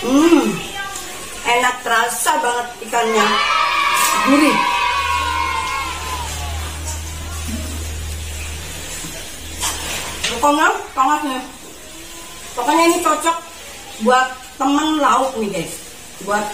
Enak, terasa banget ikannya, gurih. Pokoknya panas nih. Pokoknya ini cocok buat temen lauk nih guys. Buat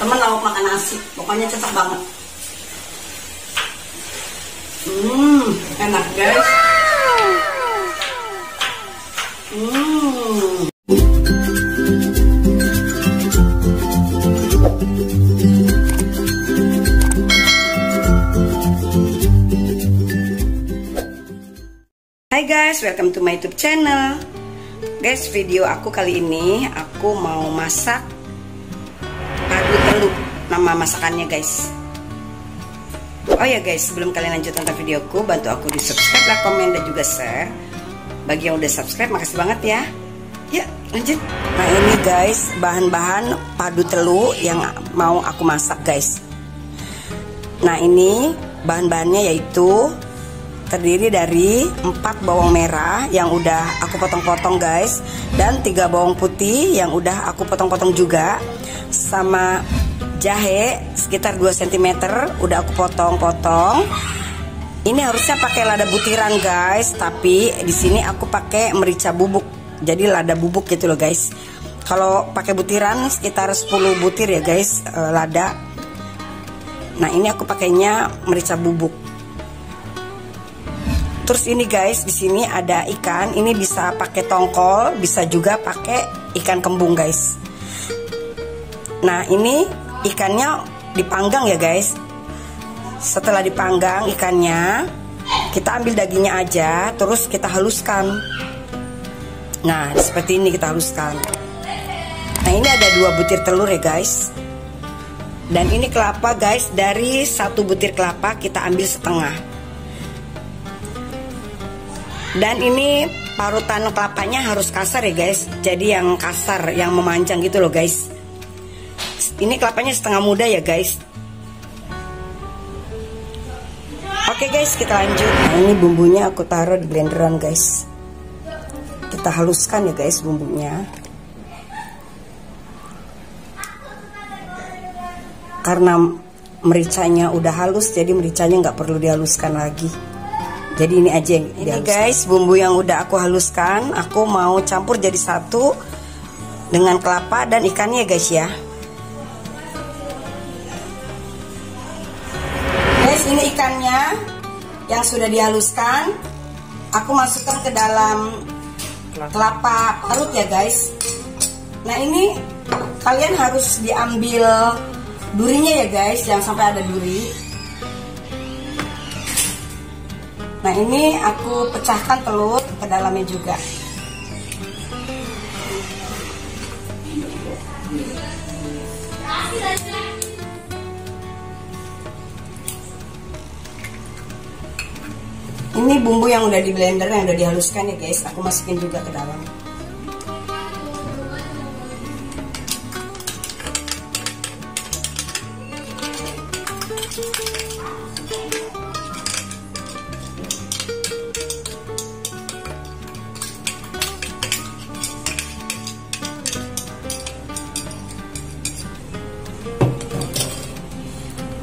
temen lauk makan nasi. Pokoknya cocok banget. Enak guys. Hai guys, welcome to my YouTube channel. Guys, video aku kali ini aku mau masak padu telur. Nama masakannya guys. Oh ya guys, sebelum kalian lanjut nonton videoku, bantu aku di subscribe, like, komen, dan juga share. Bagi yang udah subscribe, makasih banget ya. Ya, lanjut. Nah ini guys, bahan-bahan padu telur yang mau aku masak guys. Nah ini bahan-bahannya yaitu terdiri dari 4 bawang merah yang udah aku potong-potong guys, dan 3 bawang putih yang udah aku potong-potong juga, sama jahe sekitar 2 cm udah aku potong-potong. Ini harusnya pakai lada butiran guys, tapi di sini aku pakai merica bubuk, jadi lada bubuk gitu loh guys. Kalau pakai butiran sekitar 10 butir ya guys, lada. Nah ini aku pakainya merica bubuk. Terus ini guys, di sini ada ikan. Ini bisa pakai tongkol, bisa juga pakai ikan kembung guys. Nah ini ikannya dipanggang ya guys. Setelah dipanggang ikannya, kita ambil dagingnya aja, terus kita haluskan. Nah seperti ini kita haluskan. Nah ini ada 2 butir telur ya guys. Dan ini kelapa guys, dari 1 butir kelapa kita ambil setengah. Dan ini parutan kelapanya harus kasar ya guys. Jadi yang kasar, yang memanjang gitu loh guys. Ini kelapanya setengah muda ya guys. Oke guys, kita lanjut. Nah ini bumbunya aku taruh di blenderan guys. Kita haluskan ya guys bumbunya. Karena mericanya udah halus, jadi mericanya nggak perlu dihaluskan lagi. Jadi ini aja yang ini guys, bumbu yang udah aku haluskan, aku mau campur jadi satu dengan kelapa dan ikannya guys ya. Guys, ini ikannya yang sudah dihaluskan, aku masukkan ke dalam kelapa parut ya guys. Nah ini kalian harus diambil durinya ya guys, jangan sampai ada duri. Nah ini aku pecahkan telur ke dalamnya juga. Ini bumbu yang udah di blender, yang udah dihaluskan ya guys, aku masukin juga ke dalam.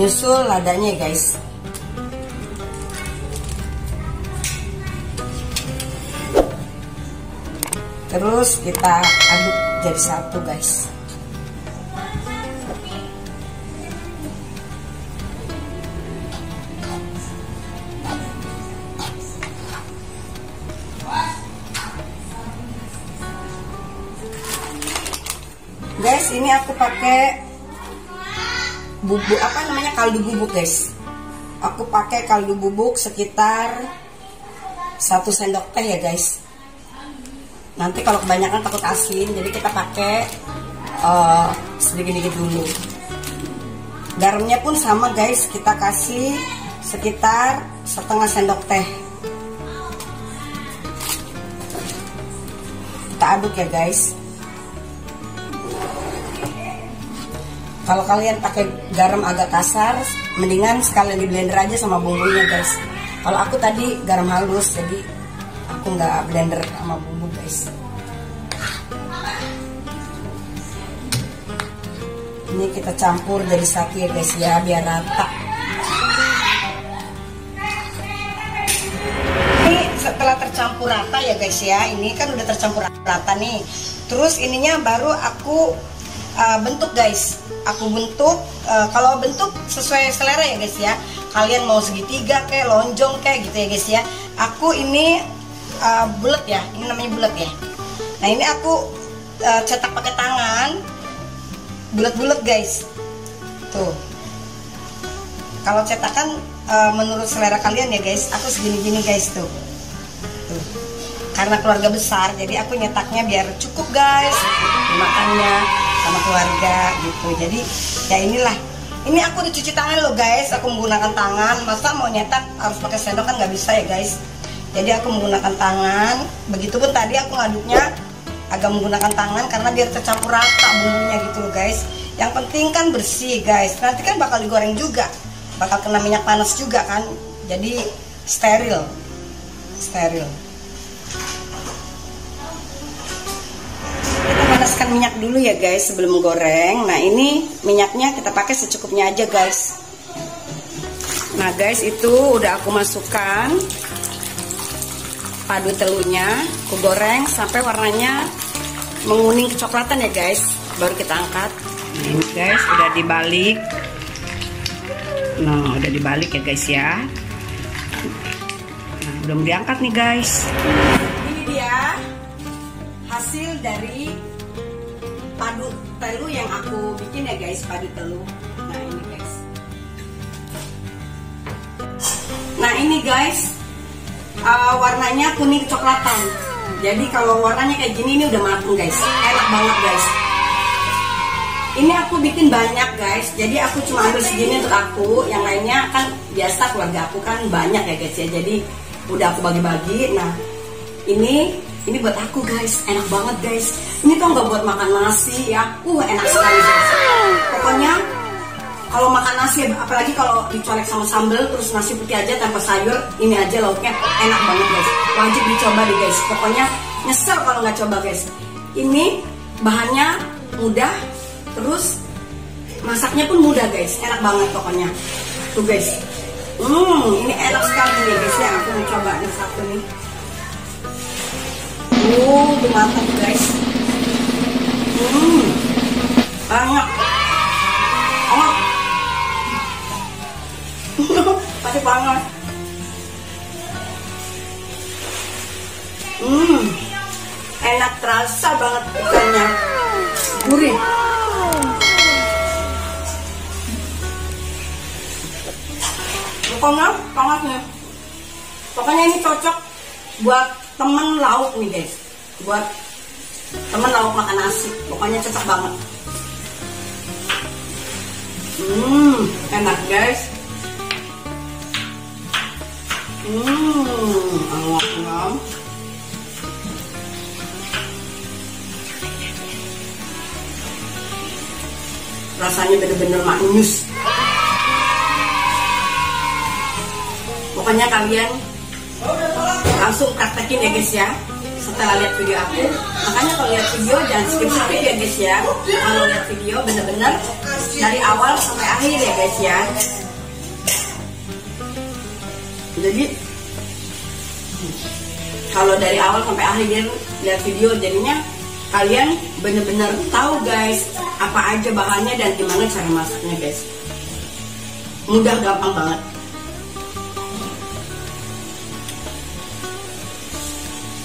Nyusul ladanya guys. Terus kita aduk jadi satu guys. Guys, ini aku pakai bubuk apa namanya, kaldu bubuk guys. Aku pakai kaldu bubuk sekitar 1 sendok teh ya guys. Nanti kalau kebanyakan takut asin, jadi kita pakai sedikit-sedikit dulu. Garamnya pun sama guys, kita kasih sekitar setengah sendok teh. Kita aduk ya guys. Kalau kalian pakai garam agak kasar, mendingan sekalian di blender aja sama bumbunya guys. Kalau aku tadi garam halus, jadi aku nggak blender sama bumbu guys. Ini kita campur jadi satu ya guys ya, biar rata. Ini setelah tercampur rata ya guys ya, ini kan udah tercampur rata nih. Terus ininya baru aku bentuk guys. Aku bentuk, kalau bentuk sesuai selera ya guys ya. Kalian mau segitiga kayak lonjong kayak gitu ya guys ya. Aku ini bulat ya, ini namanya bulat ya. Nah ini aku cetak pakai tangan, bulat-bulat guys. Tuh. Kalau cetakan menurut selera kalian ya guys, aku segini-gini guys tuh. Tuh. Karena keluarga besar, jadi aku nyetaknya biar cukup guys, makannya sama keluarga gitu. Jadi ya inilah. Ini aku udah cuci tangan loh guys, aku menggunakan tangan. Masa mau nyetak harus pakai sendok kan nggak bisa ya guys. Jadi aku menggunakan tangan. Begitupun tadi aku ngaduknya agak menggunakan tangan karena biar tercampur rata bumbunya gitu loh guys. Yang penting kan bersih guys. Nanti kan bakal digoreng juga, bakal kena minyak panas juga kan. Jadi steril. Kita panaskan minyak dulu ya guys sebelum goreng. Nah ini minyaknya kita pakai secukupnya aja guys. Nah guys, itu udah aku masukkan padu telurnya, aku goreng sampai warnanya menguning kecoklatan ya guys, baru kita angkat. Nah ini guys udah dibalik. Nah udah dibalik ya guys ya. Nah udah mau diangkat nih guys. Ini dia hasil dari padu telur yang aku bikin ya guys, padu telur. Nah ini guys. Nah ini guys, warnanya kuning kecoklatan. Jadi kalau warnanya kayak gini ini udah matang guys, enak banget guys. Ini aku bikin banyak guys, jadi aku cuma ambil segini untuk aku. Yang lainnya kan biasa keluarga aku kan banyak ya guys ya, jadi udah aku bagi-bagi. Nah ini buat aku guys, enak banget guys. Ini tuh nggak buat makan nasi ya, enak sekali guys. Pokoknya kalau makan nasi, apalagi kalau dicolek sama sambal terus nasi putih aja tanpa sayur, ini aja lauknya enak banget guys. Wajib dicoba deh guys. Pokoknya nyesel kalau nggak coba guys. Ini bahannya mudah, terus masaknya pun mudah guys. Enak banget pokoknya. Tuh guys. Ini enak sekali nih guys ya. Aku mau coba nih satu nih. Tuh mantap guys. Banyak. Masih banget. Enak, terasa banget ikannya, gurih. Pokoknya banget nih. Pokoknya ini cocok buat temen lauk nih guys. Buat temen lauk makan nasi. Pokoknya cocok banget. Enak guys. Enak. Rasanya bener-bener maknyus. Pokoknya kalian langsung praktekin ya guys ya. Setelah lihat video aku, makanya kalau lihat video jangan skip ya guys ya. Kalau lihat video bener-bener dari awal sampai akhir ya guys ya. Jadi kalau dari awal sampai akhir lihat video, jadinya kalian bener-bener tahu guys apa aja bahannya dan gimana cara masaknya guys. Mudah, gampang banget.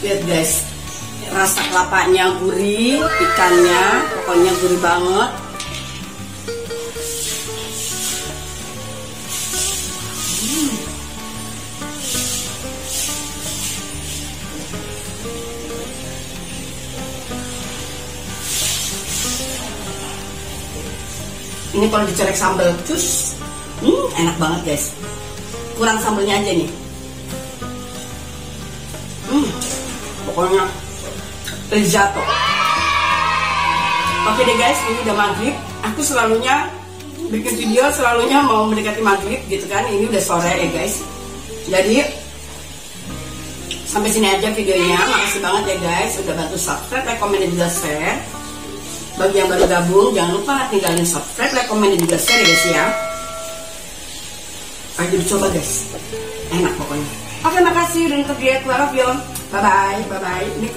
Lihat guys, rasa kelapanya gurih, ikannya pokoknya gurih banget. Ini kalau dicolek sambal cus, enak banget guys. Kurang sambalnya aja nih. Pokoknya risotto. Oke deh guys, ini udah maghrib. Aku selalunya bikin video selalunya mau mendekati maghrib gitu kan. Ini udah sore ya guys. Jadi sampai sini aja videonya. Makasih banget ya guys udah bantu subscribe, like, komen, dan juga share. Bagi yang baru gabung, jangan lupa tinggalin subscribe, like, komen, dan juga share ya guys ya. Ayo dicoba guys, enak pokoknya. Oke, makasih udah nonton video aku. I love you. Bye bye, bye bye. Ini